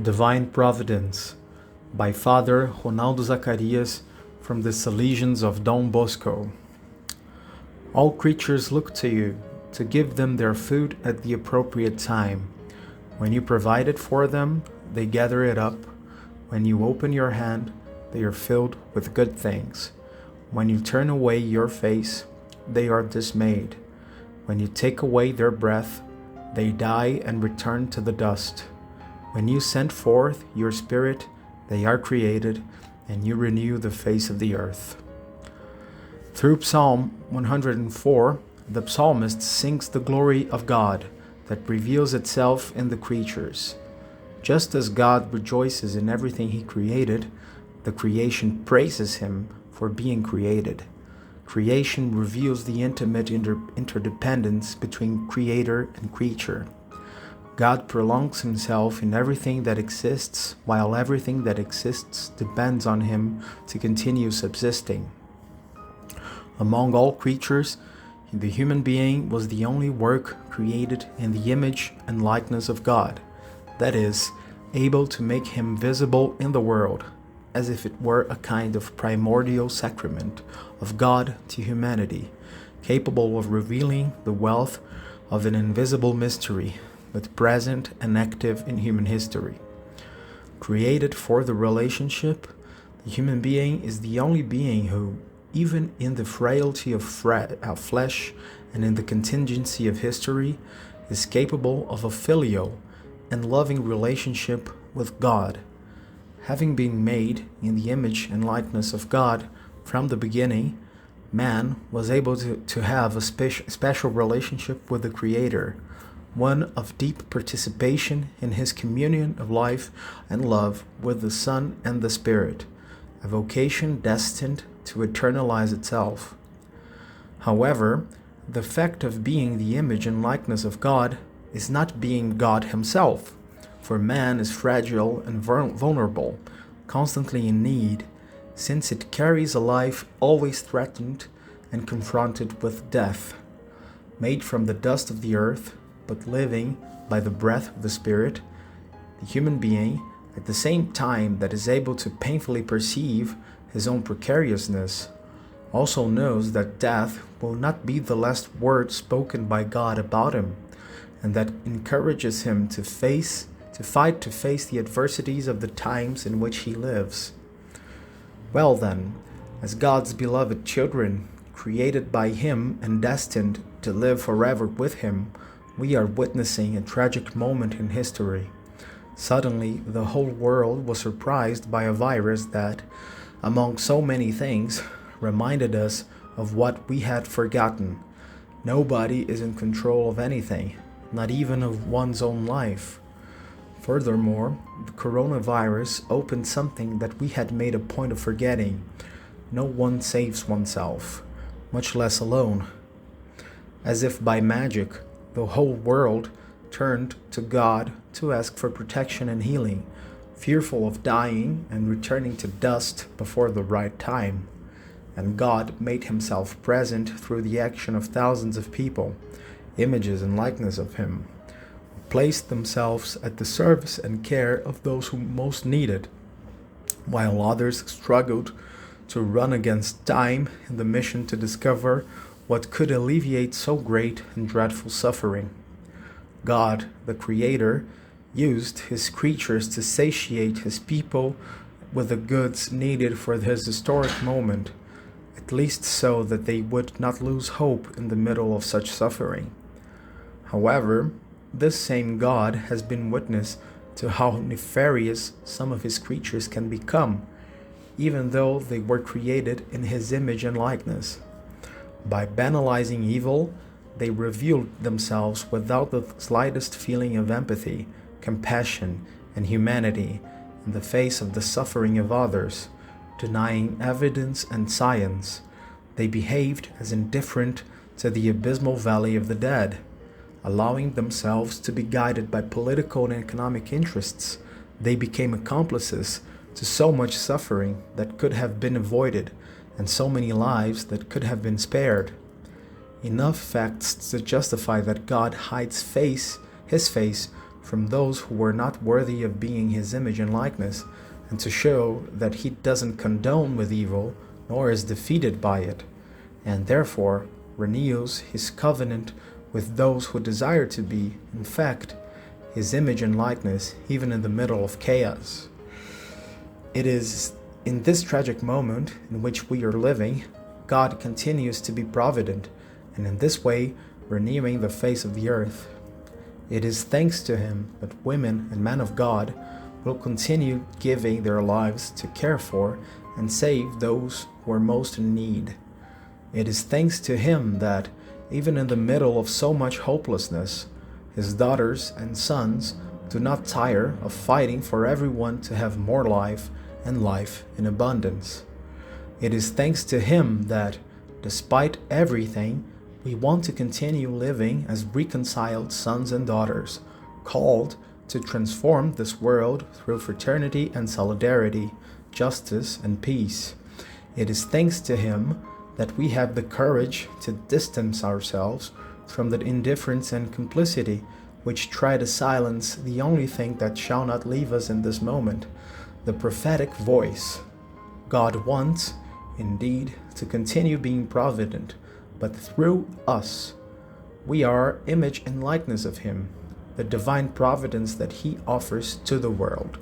Divine Providence by Father Ronaldo Zacharias from the Salesians of Dom Bosco. All creatures look to you to give them their food at the appropriate time. When you provide it for them, they gather it up. When you open your hand, they are filled with good things. When you turn away your face, they are dismayed. When you take away their breath, they die and return to the dust. When you send forth your Spirit, they are created, and you renew the face of the earth. Through Psalm 104, the psalmist sings the glory of God that reveals itself in the creatures. Just as God rejoices in everything He created, the creation praises Him for being created. Creation reveals the intimate interdependence between Creator and creature. God prolongs Himself in everything that exists, while everything that exists depends on Him to continue subsisting. Among all creatures, the human being was the only work created in the image and likeness of God, that is, able to make Him visible in the world, as if it were a kind of primordial sacrament of God to humanity, capable of revealing the wealth of an invisible mystery, but present and active in human history. Created for the relationship, the human being is the only being who, even in the frailty of flesh and in the contingency of history, is capable of a filial and loving relationship with God. Having been made in the image and likeness of God from the beginning, man was able to have a special relationship with the Creator, one of deep participation in His communion of life and love with the Son and the Spirit, a vocation destined to eternalize itself. However, the fact of being the image and likeness of God is not being God Himself, for man is fragile and vulnerable, constantly in need, since it carries a life always threatened and confronted with death. Made from the dust of the earth, but living by the breath of the Spirit, the human being, at the same time that is able to painfully perceive his own precariousness, also knows that death will not be the last word spoken by God about him, and that encourages him to face the adversities of the times in which he lives. Well then, as God's beloved children, created by Him and destined to live forever with Him, we are witnessing a tragic moment in history. Suddenly, the whole world was surprised by a virus that, among so many things, reminded us of what we had forgotten. Nobody is in control of anything, not even of one's own life. Furthermore, the coronavirus opened something that we had made a point of forgetting. No one saves oneself, much less alone. As if by magic, the whole world turned to God to ask for protection and healing, fearful of dying and returning to dust before the right time. And God made Himself present through the action of thousands of people, images and likeness of Him, who placed themselves at the service and care of those who most needed, while others struggled to run against time in the mission to discover what could alleviate so great and dreadful suffering. God, the Creator, used His creatures to satiate His people with the goods needed for His historic moment, at least so that they would not lose hope in the middle of such suffering. However, this same God has been witness to how nefarious some of His creatures can become, even though they were created in His image and likeness. By banalizing evil, they revealed themselves without the slightest feeling of empathy, compassion, and humanity in the face of the suffering of others, denying evidence and science. They behaved as indifferent to the abysmal valley of the dead, allowing themselves to be guided by political and economic interests. They became accomplices to so much suffering that could have been avoided, and so many lives that could have been spared. Enough facts to justify that God hides His face from those who were not worthy of being his image and likeness, and to show that he doesn't condone with evil, nor is defeated by it, and therefore renews his covenant with those who desire to be, in fact, his image and likeness, even in the middle of chaos. It is in this tragic moment in which we are living, God continues to be provident, and in this way renewing the face of the earth. It is thanks to him that women and men of God will continue giving their lives to care for and save those who are most in need. It is thanks to him that, even in the middle of so much hopelessness, his daughters and sons do not tire of fighting for everyone to have more life and life in abundance. It is thanks to him that, despite everything, we want to continue living as reconciled sons and daughters, called to transform this world through fraternity and solidarity, justice and peace. It is thanks to him that we have the courage to distance ourselves from that indifference and complicity which try to silence the only thing that shall not leave us in this moment, the prophetic voice. God wants, indeed, to continue being provident, but through us. We are image and likeness of him, the divine providence that he offers to the world.